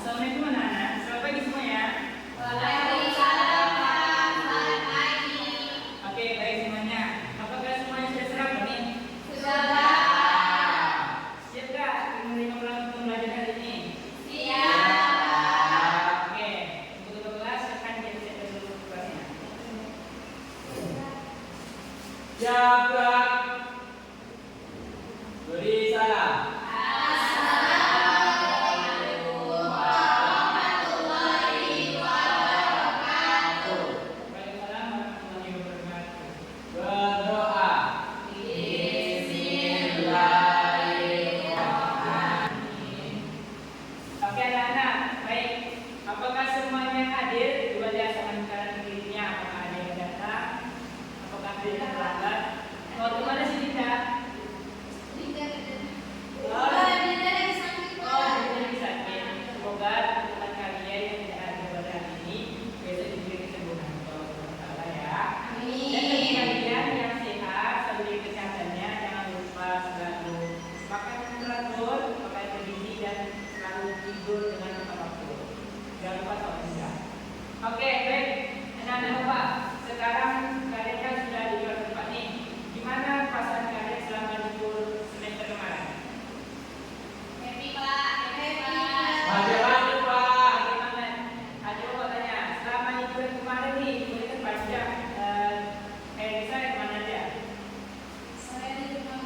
Assalamualaikum anak-anak. Selamat pagi semuanya. Waalaikumsalam Pak. Selamat pagi. Oke, baik semuanya. Apakah semuanya sudah sarapan nih? Sudah. Siap gak menerima pembelajaran hari ini? Siap. Oke, untuk ketua kelas akan siap dulu kelasnya. Jaga. Beri salam. Assalamualaikum warahmatullahi wabarakatuh. Waalaikumsalam warahmatullahi wabarakatuh. Berdoa. Bismillahirrahmanirrahim. Oke anak-anak, baik. Apakah semuanya hadir? Coba lihat tangan kanan kirinya. Apakah ada yang datang? Apakah ada yang terlambat? Mau kemana sih Dinda? Oh, Dinda lagi sakit. Semoga teman kalian yang tidak hadir pada hari ini besok diberi kesembuhan kalau tidak salah ya. Dan bagi kalian yang sehat, selalu kesehatannya, jangan lupa selalu makan yang teratur, makan bergizi dan selalu tidur dengan tepat waktu. Jangan lupa sholat juga. Oke, baik. Anak-anak Bapak, sekarang kalian kan sudah di luar tempat nih. Gimana perasaan kalian selama libur semester kemarin? Happy Pak. Ada banget Pak, ada banget. Ada Bapak tanya, selama liburan kemarin nih, ini kan panjang. Saya kemana aja? Saya di rumah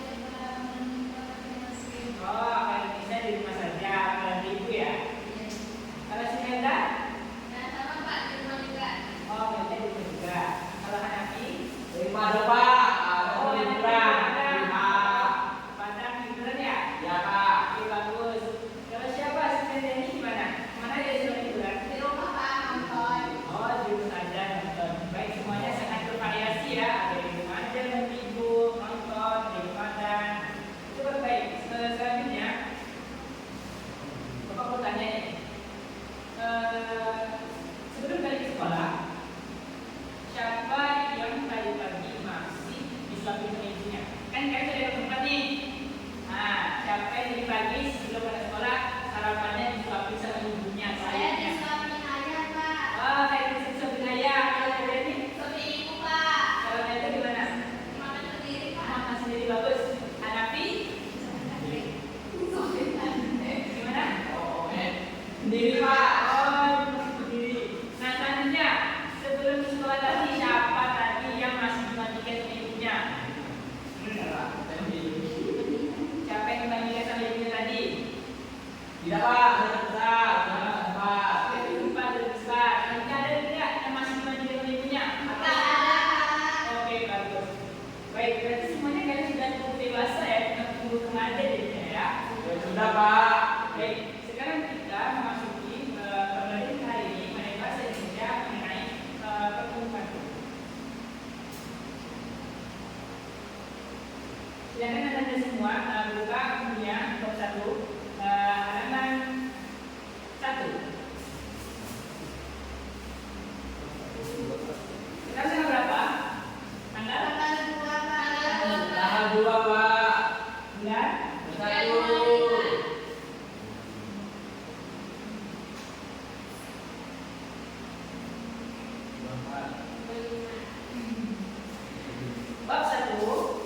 Oh, kalau bisa di rumah saja, kalau ibu ya. Kalau si Menda? sama Pak di rumah juga. Oh, Menda di rumah juga. Kalau Hanafi? Dari mana Pak? Oh, Liburan. Padang liburan ya? Ya Pak. Oke, bagus. Kalau siapa si Menda ini gimana? Kemana dia selama liburan? Di rumah Pak nonton. Oh, di rumah saja nonton. Baik, semuanya sangat bervariasi ya. Ada di rumah aja, ibu, nonton, di padang. Itu kan baik. Selanjutnya, Bapak mau tanya nih. Sebelum balik ke sekolah, siapa yang tadi pagi masih disuapin sama ibunya? Kan kalian sudah ada tempat nih. Nah, siapa yang tadi pagi sebelum pada sekolah sarapannya disuapin sama ibunya? Saya disuapin ayah Pak. Oh, kayak disuapin ayah. Kalau kalian nih, Suapin ibu Pak. kalau kalian itu gimana? Makan sendiri Pak. Makan sendiri bagus. Hanafi, gimana? Sendiri Pak. Oh, sendiri. Nah, selanjutnya sebelum ke sekolah tadi siapa tadi yang masih dimandikan sama ibunya? Siapa yang dimandikan sama ibunya tadi? Tidak Pak, saya besar. Pak. Oke, lupa dari besar. Nanti ada tidak yang masih dimandikan sama ibunya? Tak ada Pak. Oke, bagus. Baik, berarti semuanya kalian sudah cukup dewasa ya, tidak perlu remaja jadinya ya. Ya sudah Pak. Baik, sekarang kita memasuki pembelajaran hari ini mengenai bahasa Indonesia mengenai perkumpulan. Silakan anda semua buka kemudian bab 1 halaman 1. Sekarang tanggal berapa? Tanggal Tanggal 2 Pak. bulan? Satu. Bab 1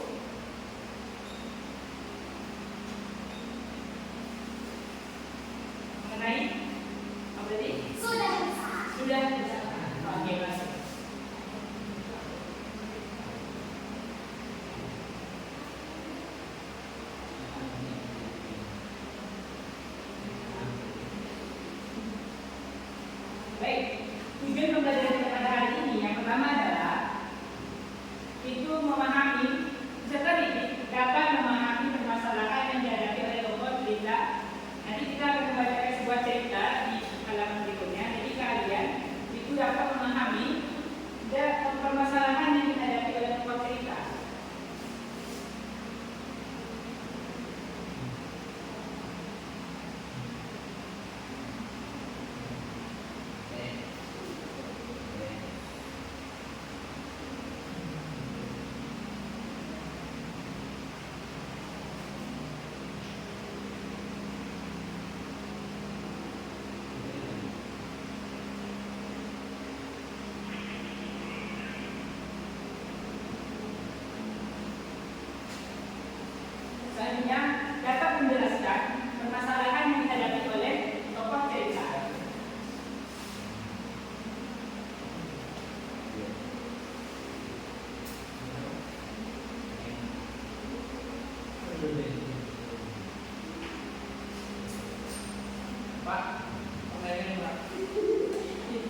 Komennya Pak.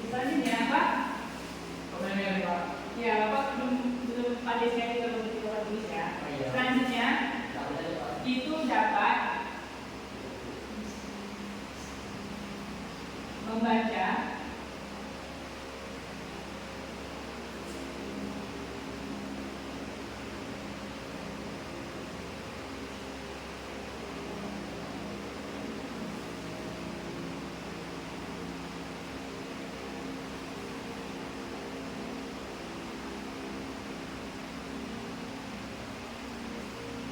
Selanjutnya apa? Komennya Pak. Ya, Bapak belum pandai sekali kalau bahasa tulis ya. Oh, iya. Selanjutnya Tak boleh Pak. itu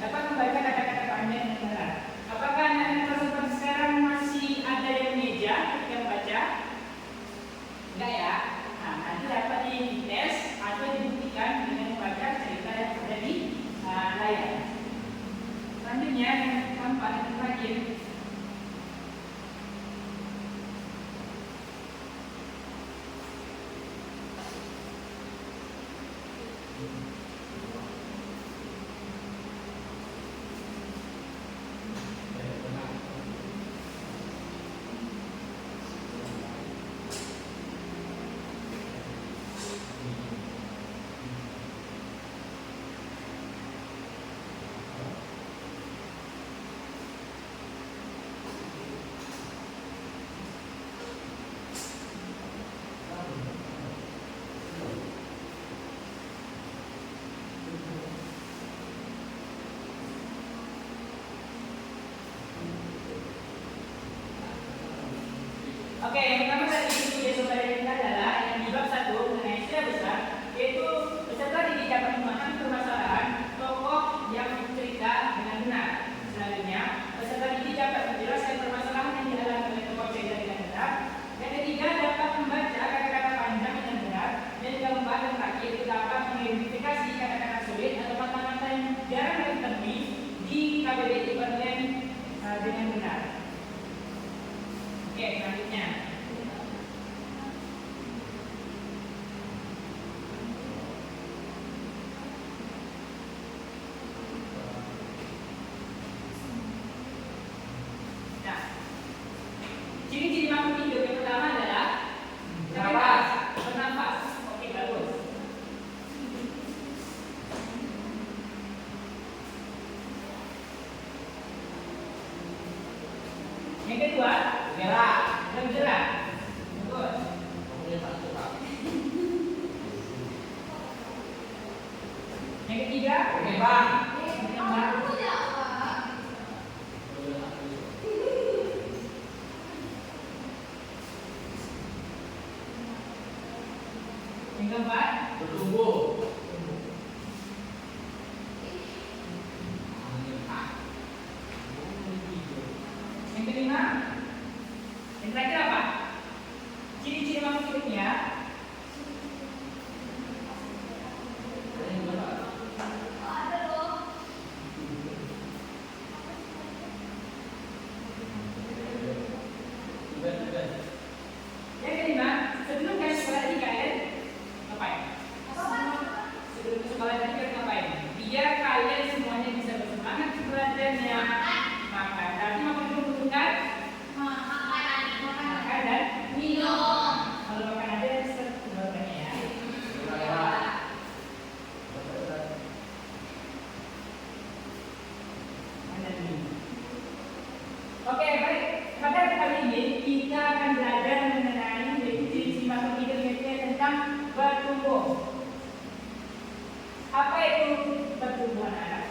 dapat membaca kata-kata panjang yang benar. Apakah anak-anak kelas 4 sekarang masih ada yang meja ketika membaca? Enggak ya? Nah, nanti dapat dites atau dibuktikan dengan membaca cerita yang ada di layar. Selanjutnya yang keempat dan terakhir, oke, yang pertama tadi studi saudara kita adalah yang di bab 1 mengenai istilah besar, yaitu peserta didik dapat memahami permasalahan tokoh yang cerita dengan benar. Selanjutnya, peserta didik dapat menjelaskan permasalahan yang dialami oleh tokoh cerita dengan benar. Yang ketiga, dapat membaca kata-kata panjang dengan benar. Dan yang keempat dan terakhir, dapat mengidentifikasi kata-kata sulit atau kata-kata yang jarang ditemui di KBBI online dengan benar. Oke, selanjutnya. Nah, ciri-ciri makhluk hidup yang pertama adalah Bernafas. Bernafas. Oke, bagus. Yang kedua, Gerak. bergerak. Bagus. Komennya satu Pak. Yang ketiga, Berkembang. berkembang. Aku jawab. Yang keempat, Bertumbuh. yang kelima, yang terakhir apa? Ciri-ciri makhluk hidupnya. Ada loh. Yang kelima, sebelum kalian sekolah tadi kalian ngapain? Sebelum ke sekolah tadi kalian ngapain? Biar kalian semuanya bisa bersemangat belajarnya. Makan. Tapi makan dulu membutuhkan makan dan Minum. kalau makan ada sebagainya ya. Makan dan minum. Oke, baik. Pada kali ini kita akan belajar mengenai ciri-ciri makhluk hidup yaitu tentang bertumbuh. Apa itu bertumbuh anak?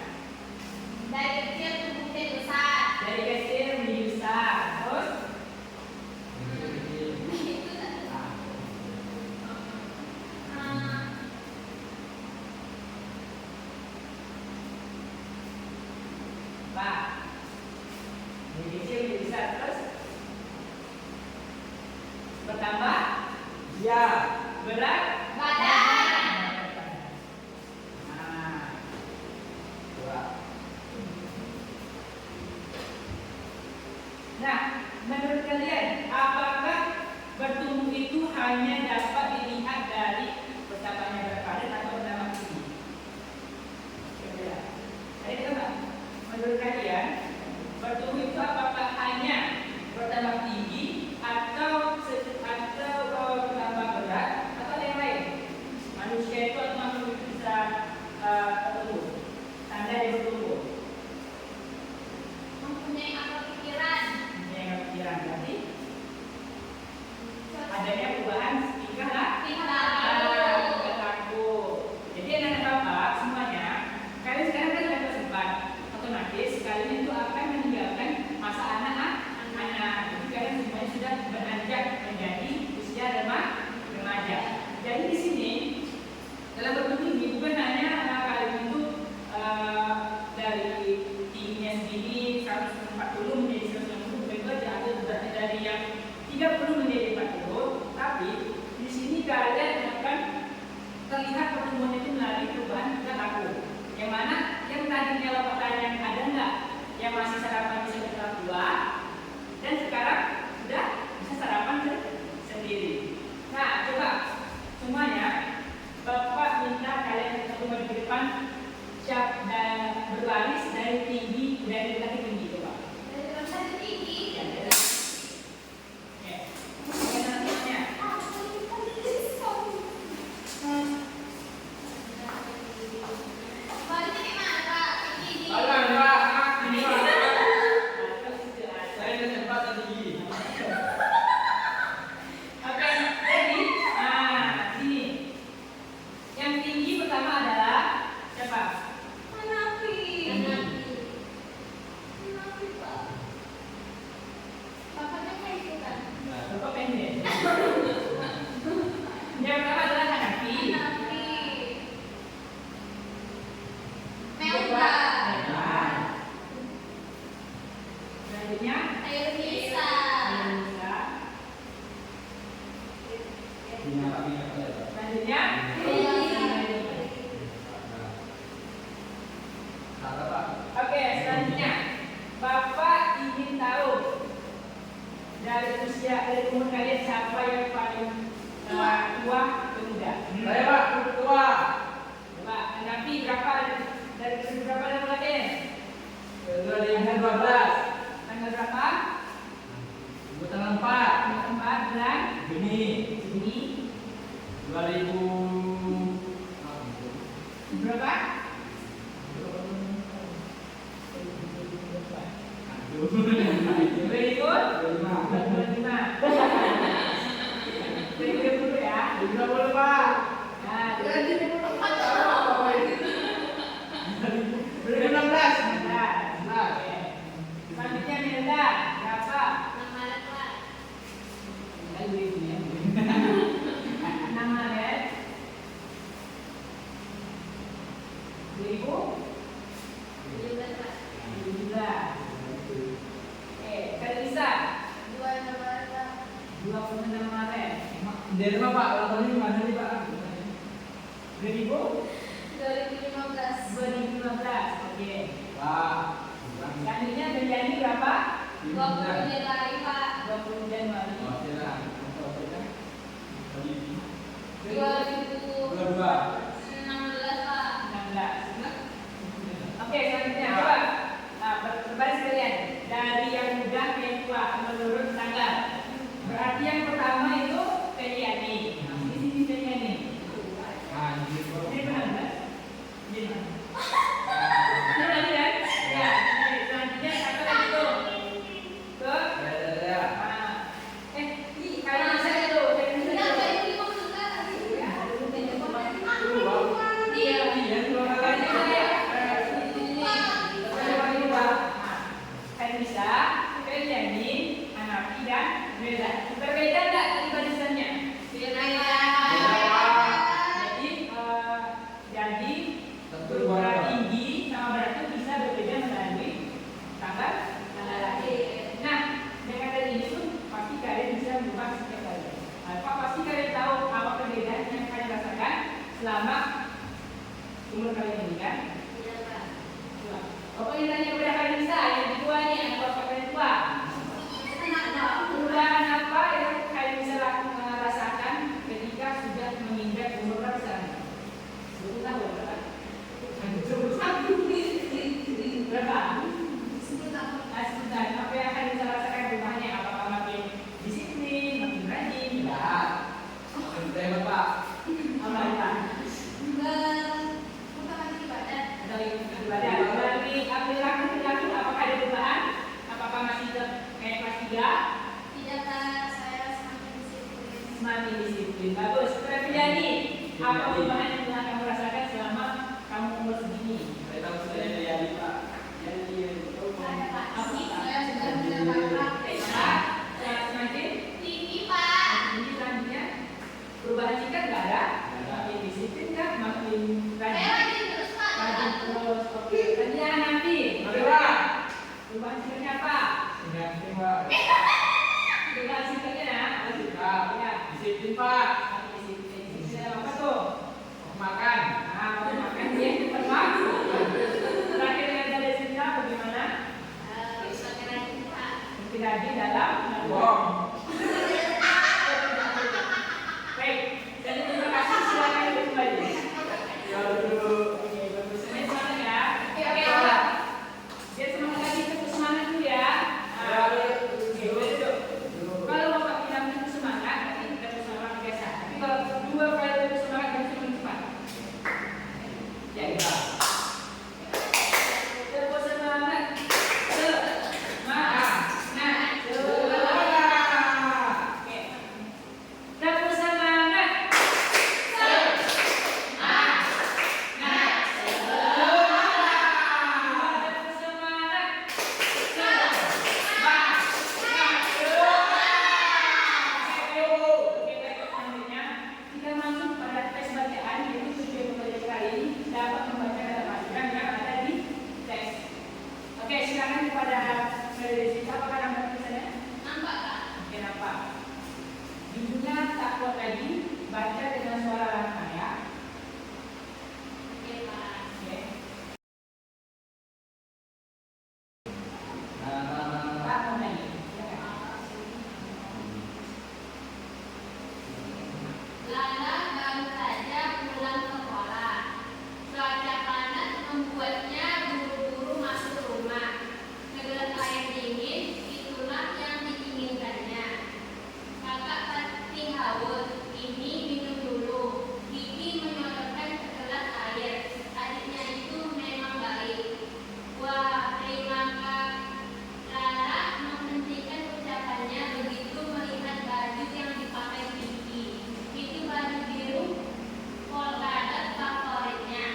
Dari kecil tumbuh jadi besar. Dari kecil menjadi besar. Terus Itu Pak. Dari kecil menjadi besar. Terus bertambah Iya. berat badan. Nah, Dua. nah, menurut kalian apakah bertumbuh itu hanya dapat dilihat dari bertambahnya berat badan atau bertambah tinggi? Coba. Jadi teman, menurut kalian bertumbuh itu apakah hanya bertambah tinggi 30 menjadi 40, tapi di sini kalian akan terlihat pertumbuhan itu melalui perubahan tingkah laku. Yang mana yang tadinya lo pertanyaan ada nggak yang masih sarapan bisa bergerak dua, dan sekarang sudah bisa sarapan sendiri. Nah, coba semuanya, Bapak minta kalian satu maju ke depan, siap dan berbaris dari tinggi, dari rendah ke tinggi, coba. Dari rendah ke tinggi. Ya, dari. Oke. Yang selanjutnya. Baliknya di mana, Pak? Ke tinggi. Alah, Pak. Ini, Pak. Nah, Saya udah cepat dan tinggi. oke, jadi, sini. Yang tinggi pertama adalah siapa? Hanafi. Hanafi. Hanafi, Pak. Bapaknya kayak ikutan. Bapak pendek. Yang pertama adalah Hanafi. Hanafi. Coba. Melda. Selanjutnya Ayrunisa. Ayrunisa. Punya kami yang ada. Selanjutnya Kata Pak. oke, selanjutnya Bapak ingin tahu dari umur kalian siapa yang paling tua atau muda? Saya Pak, tua. Coba Hanafi berapa dari berapa tahun kalian? 2012. Tanggal berapa? Tanggal 4. Tanggal 4 bulan Juni Juni 2000. berapa? Very good. 25. 2020 ya. 2020 Pak. Nah, 2016. Oke. Selanjutnya Melda, berapa? Nama anak, Pak. 6 Maret 2017. 17, Pak. Oke, Kalisa 2 Maret, Pak. 26 Maret Dari mana Pak? Ulang tahunnya gimana nih Pak? 2015. 2015. Oke. Pak. Selanjutnya Benjani berapa? 20 Januari, Pak. 20 Januari. Oh, silakan. 2016, 22. Pak. 16. Oke, selanjutnya coba berbaris kalian dari yang muda ke yang tua menurut tanggal. Berarti yang pertama itu Feliani. Di sini Feliani. Anjir, Pak. Ini benar nggak? Ini benar. Ini lagi kan? Ya. Selanjutnya satu lagi tuh. Ke Saya. kalian bisa itu. Kalian bisa Enggak, itu. Pak, ini mau suka tadi. Ya. Iya, iya, dua kali. Bisa, Feliani, Hanafi dan Melda. Berbeda nggak tadi barisannya? Jadi berat tinggi sama berat itu bisa berbeda melalui tanggal lahir. Nah, dengan dari ini pun pasti kalian bisa berubah setiap kali. Apa pasti kalian tahu apa perbedaan yang kalian rasakan selama umur kalian ini kan? Pokoknya tanya kepada kalian bisa yang tua nih, yang bapak kalian tua. Perubahan apa yang kalian bisa rasakan ketika sudah menginjak umur berapa sekarang? 20 tahun berapa? Berapa? 10 tahun. 10 tahun. Apa yang kalian bisa rasakan perubahannya? Apakah makin disiplin, makin rajin? Ya. Terima Pak. Apa Pak? Pertama kali ibadah. Dari ibadah, dari perilaku, apakah ada perubahan? Apakah masih kayak kelas 3? Tidak, Pak. Saya semakin disiplin. Semakin disiplin. Bagus. Terjadi. Apa perubahan yang telah kamu rasakan selama kamu umur segini? Saya tahu sudah jadi Pak. Jadi Saya, Pak. Apa? Saya sudah mendapat praktek. Semakin Tinggi, Pak. tinggi selanjutnya. Perubahan singkat nggak ada? Nggak ada. Makin disiplin kan? Makin Saya rajin. rajin terus, Pak. Rajin terus. Oke. Selanjutnya nanti. Oke, Pak. Perubahan singkatnya apa? Ingat, Pak. Perubahan singkatnya disiplin Pak. Disiplin apa tuh? Makan. Nah, mau makan dia cepat masuk. Terakhir yang dari sini bagaimana? Mungkin lagi dalam. Bohong. Baik, jadi terima kasih silakan kembali. Ya dulu. Oke, bagus. Ini semangat ya. Oke. Biar semangat lagi, terus semangat dulu ya. Ya, Oke, boleh duduk. Kalau Bapak bilang terus semangat, nanti kita terus semangat biasa. Tapi kalau dua kali terus semangat, harus lebih cepat. Ya, Ya. terus semangat. Semangat. Nah, oke. Terus semangat. Kita masuk pada tes bacaan, yaitu tujuan pembelajaran kali ini dapat membaca kata panggilan yang ada di tes. Oke, silakan kepada Frederick. Apakah nampak tulisannya? Oke, nampak. Judulnya tak kuat lagi, baca dengan suara lantang ya. Oke. Tak kuat lagi. Silakan. Lala baru saja pulang sekolah. Cuaca panas membuatnya buru-buru masuk rumah. Segelas air dingin, itulah yang diinginkannya. Kakak pasti haus, ini minum dulu. Gigi menyodorkan segelas air. Adiknya itu memang baik. Wah, terima kasih. Lala menghentikan ucapannya begitu melihat baju yang dipakai Gigi. Itu baju biru polkadot favoritnya.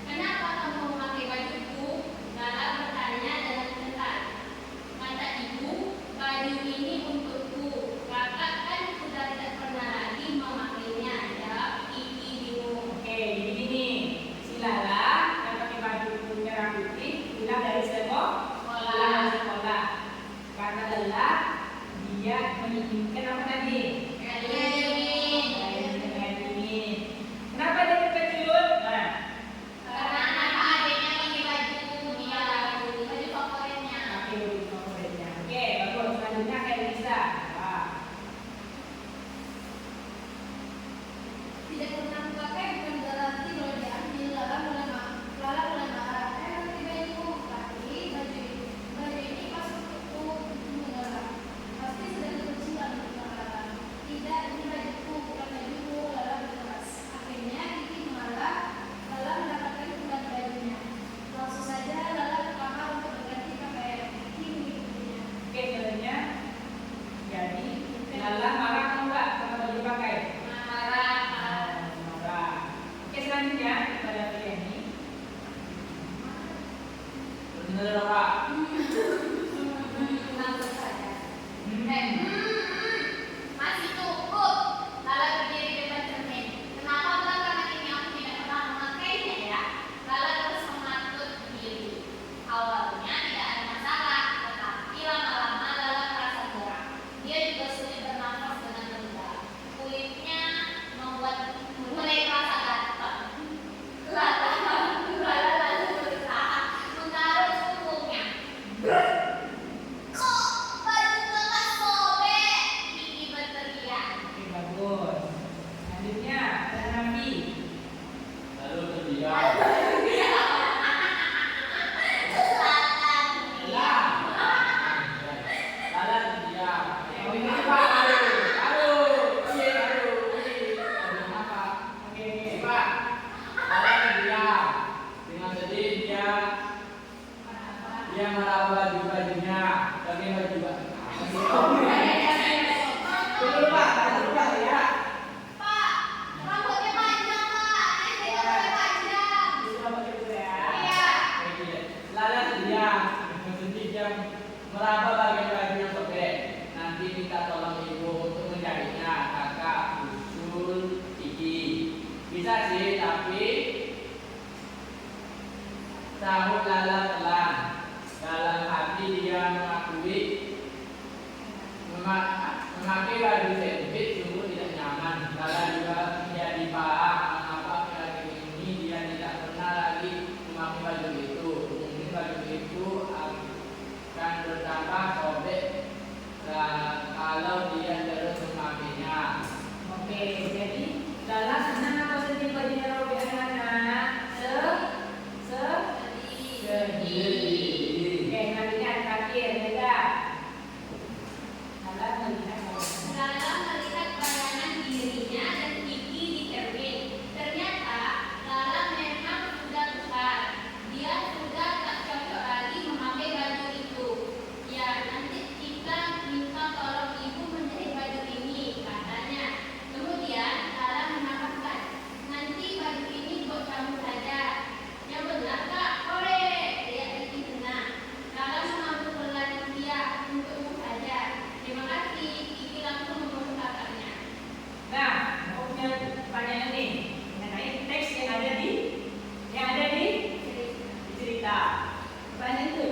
Kenapa kamu memakai bajuku? Lala bertanya dengan ketat. Kata ibu, baju ini untukku. Kakak kan sudah tidak pernah lagi memakainya. Jawab Gigi bingung. Oke, jadi gini, si Lala yang pakai baju merah putih pulang dari sekolah. Karena lelah, dia menginginkan apa tadi? Air dingin. Kenapa dia terkejut? Nah, Karena adiknya pakai baju favoritnya. pakai baju favoritnya. Oke, bagus. Selanjutnya kayak Lisa. Wah, Tidak pernah pakai bukan berarti kalau diambil. Lala mulai marah. Nanti bajuku tapi baju ini pas untukku. Menolak. Pasti sedang dibenci dan marah. Tidak, ini bajuku bukan bajuku. Lala berkeras. Akhirnya Kiki mengalah. Lala mendapatkan kembali bajunya. Langsung saja Lala ke kamar untuk berganti pakaian. Kiki mengikutinya. oke selanjutnya. Jadi Lala marah atau enggak sama baju pakai? Marah. Marah. Oke, selanjutnya kepada Priani. Bener Pak. Langsung saja. Masih cukup. Lala berdiri di depan cermin. Kenapa belakangan ini aku tidak pernah memakainya ya? Lala terus mengatur diri. Awalnya tidak ada masalah, tetapi lama-lama Lala merasa muak. Dia juga sulit bernafas dengan lega. Kulitnya membuat mulai terasa gatal. Lala lalu berusaha menaruh punggungnya. Kok baju kakak sobek? Gigi berteriak. Oke, bagus. Selanjutnya ada Nabi. Lalu terdiam. Lah. Lala terdiam. Oh, ini Pak. Aduh. Iya, aduh. Aduh, apa? Oke. Pak. Lala terdiam. Dengan sedih dia meraba baju-bajunya. Pakai baju Dulu Pak, dulu Pak ya. Pak, rambutnya panjang Pak. Nanti rambutnya panjang. Dulu Bapak dulu ya. Iya. Lala terdiam. Dengan sedih dia meraba bagian baju yang sobek. Nanti minta tolong ibu untuk mencarinya. Kakak usul Kiki. Bisa sih, tapi sahut Lala pelan. Dalam hati dia mengakui memakai baju sempit sungguh tidak nyaman. Oke, jadi Lala senang atau sedih bajunya Robi anak-anak? Sedih. Oke, nah lihat terakhir, beda. Lala melihat Lala melihat bayangan dirinya dan Kiki di cermin. Ternyata Lala memang sudah besar. Dia sudah tak cocok lagi memakai baju itu. Ya, nanti kita minta tolong ibu menjahit baju ini, katanya. Kemudian Lala menambahkan, nanti baju ini buat kamu saja. Yang benar kak, hore! Teriak Kiki senang. Lala mengambil pelan dia untukmu saja. Terima kasih. Kiki langsung memotong kakaknya. Nah, mau punya pertanyaan nih mengenai teks yang ada di cerita. Pertanyaan itu,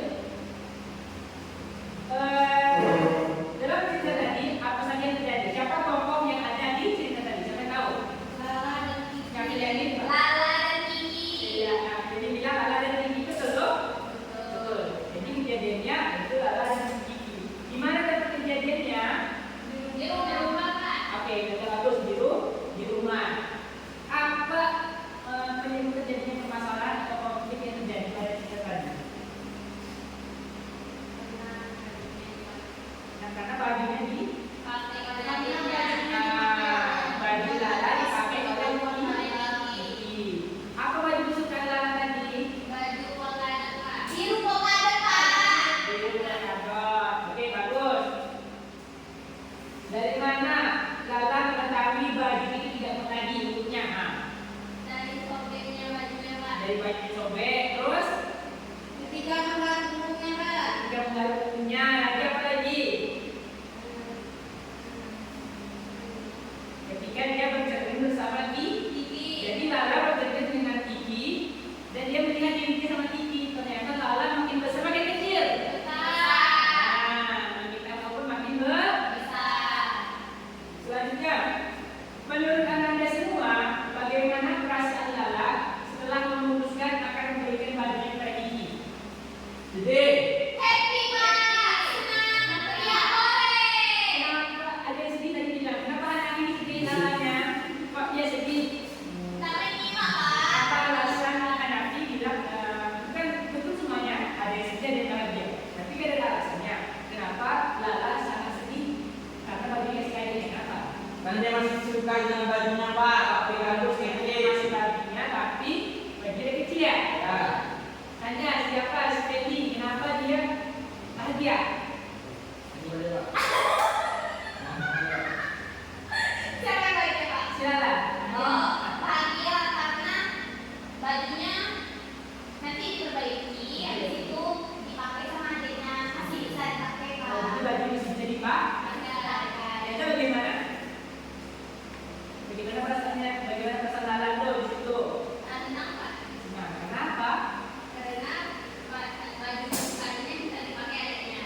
dalam cerita tadi apa saja yang terjadi? Siapa tokoh yang ada di cerita tadi? Siapa yang tahu? Lala dan Kiki. Yang pilihan ini? Lala dan Kiki. Iya, jadi bilang Lala dan Kiki betul loh? Betul. Jadi kejadiannya itu Lala dan Kiki. Di mana tempat kejadiannya? Di rumah kak. Oke, kita bagus di rumah. Apa penyebab terjadinya permasalahan atau konflik yang terjadi pada cerita tadi? Nah, karena bajunya Pakai baju Lala dipakai oleh Kiki. Apa baju kesukaan Lala tadi? baju polkadot kak. Biru polkadot kak. Biru dan kagok. Oke, bagus. Dari mana Lala mengetahui baju itu tidak menadi untuknya? Nah, Dari sobeknya bajunya kak. dari baju sobek, terus Ketika menggaruk punggungnya kak. tidak menggaruk punggungnya. Lagi apa lagi? Ketika dia bercermin bersama Kiki. Jadi Lala bercermin dengan Kiki dan dia melihat dirinya sama Kiki. Ternyata Lala makin besar makin kecil. Besar. Nah, makin lama pun makin besar. Besar. Selanjutnya, menurut Anda semua, bagaimana perasaan Lala setelah memutuskan akan memberikan bajunya kepada Kiki? Jadi, Happy kak. Senang. Teriak hore. kenapa ada yang sedih tadi bilang? Kenapa anak ini sedih Lalanya? Kok dia sedih? Sampai nyimak kak. Apa alasan Hanafi bilang bukan betul semuanya, ada yang sedih ada yang bahagia. Tapi kan ada alasannya. Kenapa Lala sangat sedih? Karena bajunya sekali ini kenapa? Karena dia masih suka dengan bajunya Pak, tapi bagus Dia kecil. masih bajunya tapi bajunya kecil ya. Ya. Hanya siapa Steady? Kenapa dia bahagia? Ini boleh Pak. Siapa bajunya kak? Silakan. Oh, bahagia karena bajunya nanti diperbaiki, habis itu dipakai sama adiknya, masih bisa dipakai kak. Oh, itu baju bisa jadi Pak. Itu bagaimana? Bagaimana perasaannya? Bagaimana perasaan Lala tuh di situ? Senang kak, Nah, kenapa? karena baju bajunya bisa dipakai adiknya.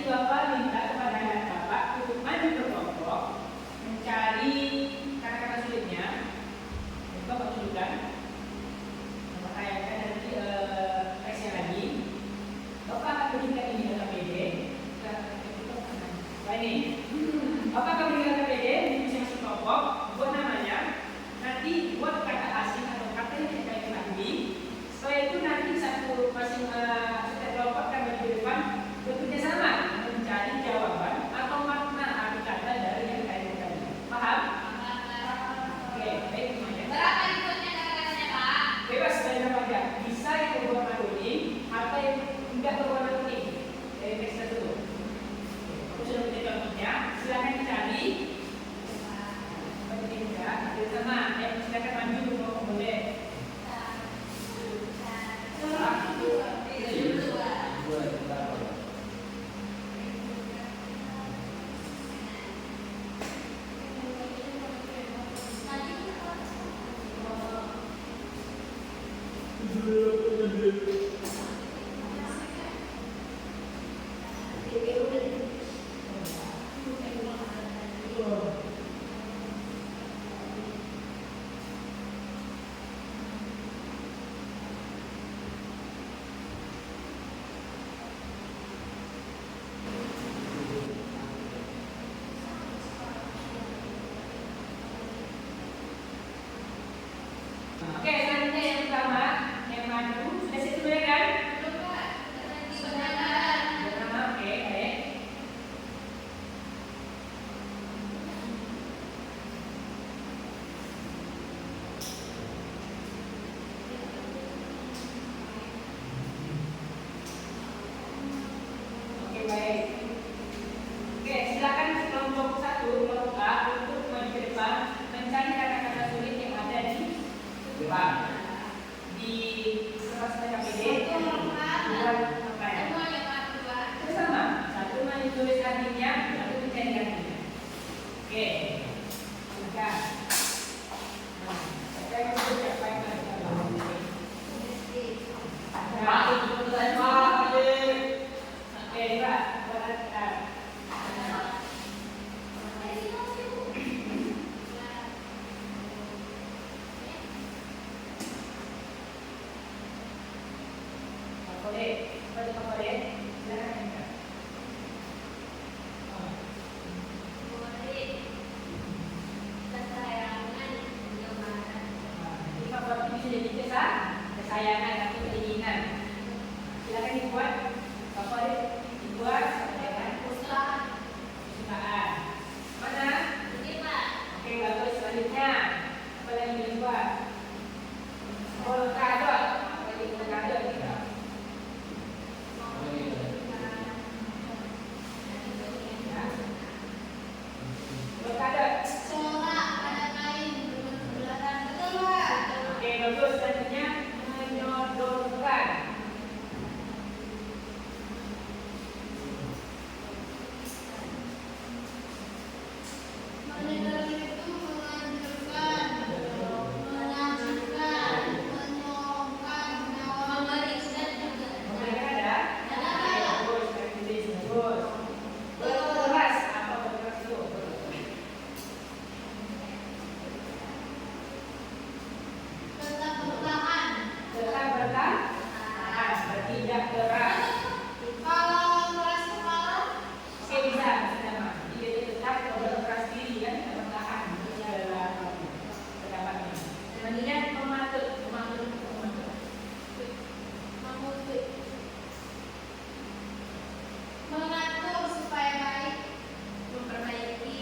Bapak minta kepada anak Bapak untuk maju ke kelompok mencari kata-kata sulitnya. Bapak tunjukkan. Bapak tayangkan nanti teksnya lagi. Bapak akan berikan ini dalam PD. Nah, ini. Bapak akan berikan ke PD di masing-masing kelompok. Buat namanya. Nanti buat kata asing atau kata yang kita ketahui. Setelah itu nanti setiap kelompok akan berdiri bekerja sama mencari jawaban atau makna arti kata dari yang kalian tadi. Paham? Oke, baik semuanya. Berapa ikutnya kata-katanya, Pak? Bebas dari apa aja. Bisa yang berwarna kuning atau yang tidak berwarna kuning. Dari teks tersebut. Aku sudah punya contohnya. Silakan dicari. Seperti ini ya. Bersama. Silakan maju kalau boleh. Oke, selanjutnya yang pertama, yang maju. Sudah siap semuanya kan? Pertama, oke, baik. Oke, baik. Oke, silakan kelompok 1, kelompok A untuk maju ke depan mencari kata-kata sulit yang ada di depan. Di kertas KPD buat apa ya? Sama. Satu menulis artinya, satu mencari artinya. Oke. Silakan. Nah, saya akan sebut siapa yang ada di dalam ini. Pak, itu pertanyaan Pak. Oke, Pak. Kesayangan atau keinginan. Silakan dibuat. Favorit dibuat dengan kesukaan. Mana? Oke, bagus. Selanjutnya apa lagi dibuat? Polkadot. Apa lagi polkadot kita? Polkadot. Oke, bagus. Selanjutnya menyodorkan. Memberikan ada? Bagus. Bagus. Berkeras. Apa berkeras itu? Tetap bertahan. Bertindak keras. Oke, bisa sama. Jadi dia tetap berkeras diri kan, tidak bertahan. Itu adalah pendapatnya. Selanjutnya mematut. Mengatur supaya baik, memperbaiki,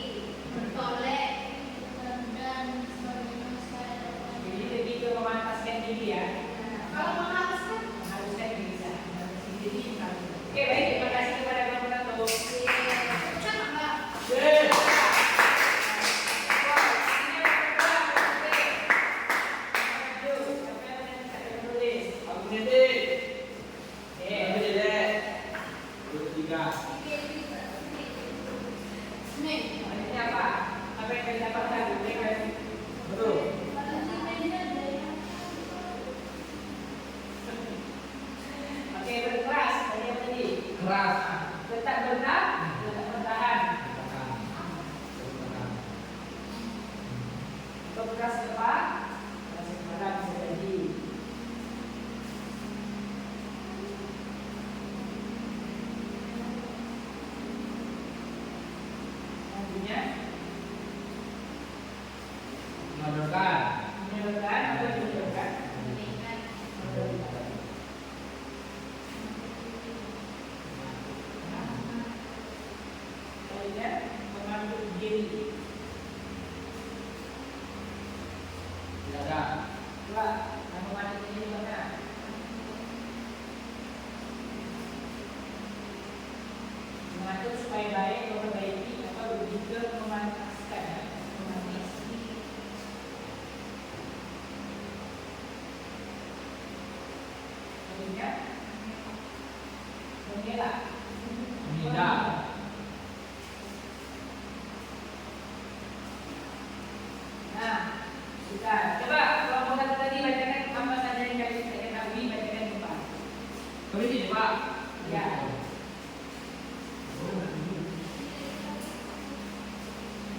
mentolek, dan sebagainya supaya dapat. Jadi lebih ke memantaskan diri ya. Kalau mengharuskan, Mengharuskan diri bisa. Jadi, oke, baik. Terima kasih kepada kelompok satu. cepat Mbak. Aku nanti. Aku jadi. Dua tiga. Nih. Apa yang didapatkan? Betul. Oke, berkeras. Tadi apa tadi? Keras. Tetap bertahan. Bekas apa? Bekas kepala bisa jadi. Nantinya Menyodorkan. menyodorkan atau menyodorkan. Lainnya mengambil diri. Tidak ada. Dua, yang mengambil diri mana? Mengatur supaya baik, memperbaiki atau lebih ke memantaskan, memanasi. Lainnya mengelak. Menindak. Nah, sudah. Coba kelompok satu tadi bacakan apa saja yang kalian tidak ketahui, bacakan di depan. Kami ini Pak. Ya.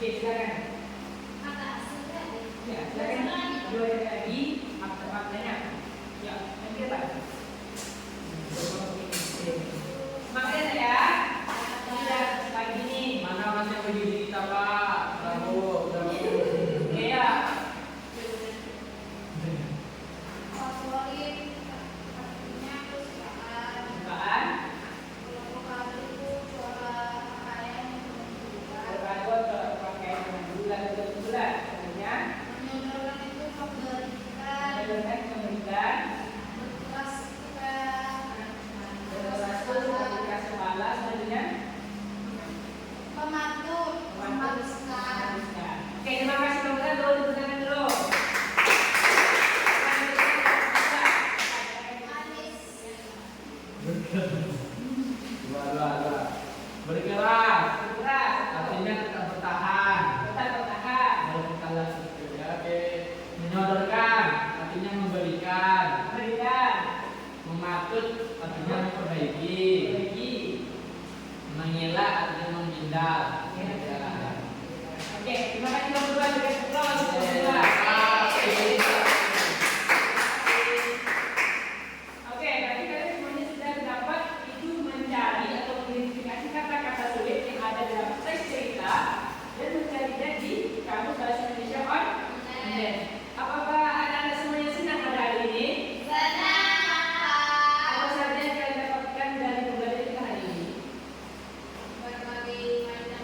Oke, silakan. Ya, silakan. Dua yang tadi maknanya. Ya, yang kira. Makanya saya tidak pagi ini. Mana mas yang begini kita Pak? Bravo, bravo. Oke ya. Bukaan. Berkadot pakaian dengan bulan atau bulan. Kemudian menyodorkan memberikan berlaku ketika kepala selanjutnya menghabiskan. Oke, terima kasih teman-teman. Dulu dibutuhkan dulu. Dua. Bergerak. Bergerak. Artinya tetap bertahan. Tetap bertahan. Melakukan itu ya. Oke. Menyodorkan. Artinya memberikan. Memberikan. Mematut. Artinya memperbaiki. Perbaiki. Mengelak. Artinya memindah. Oke, terima kasih berdua. Berdua. Oke, berarti kalian semuanya sudah dapat itu mencari atau mengidentifikasi kata-kata sulit yang ada dalam teks cerita dan mencarinya di kamus bahasa Indonesia online. Apakah anak-anak semuanya senang pada hari ini? Apa saja yang kalian dapatkan dari pembelajaran kita hari ini? Berbagai macam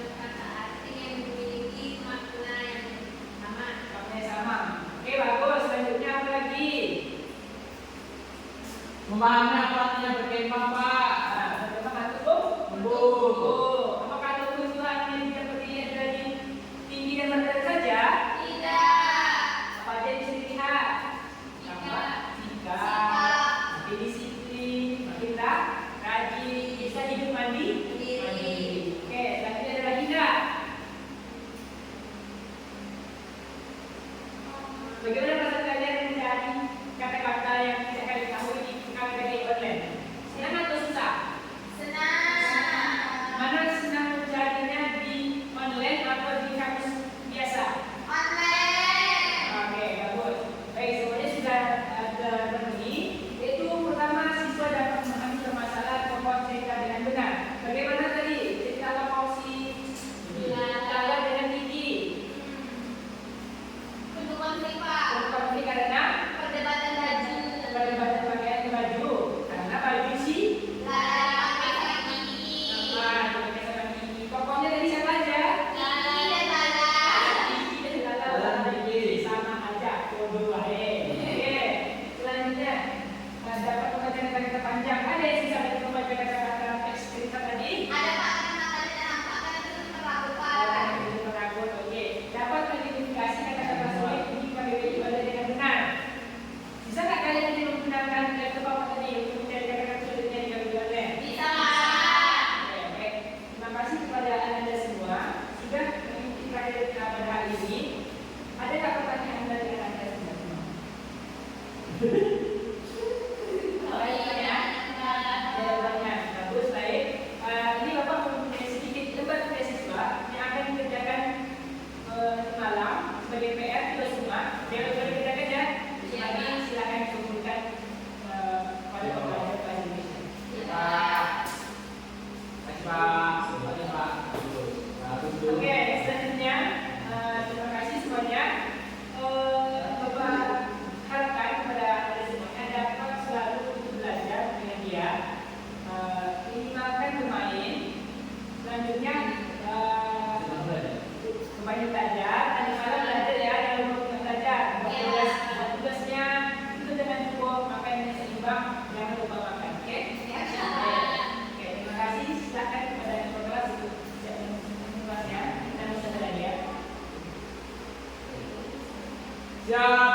Pak. Semuanya Pak. Duduk. Oke, selanjutnya terima kasih semuanya. Bapak harapkan kepada Anda semuanya dapat selalu belajar dengan dia, minimalkan bermain. Selanjutnya banyak belajar, tadi malam belajar ya, jangan lupa belajar. Tugasnya itu dengan cukup makan yang seimbang, jangan lupa makan, oke? Oke, terima kasih. Silakan kepada yang kelas untuk kelasnya, kita bisa belajar. Siap.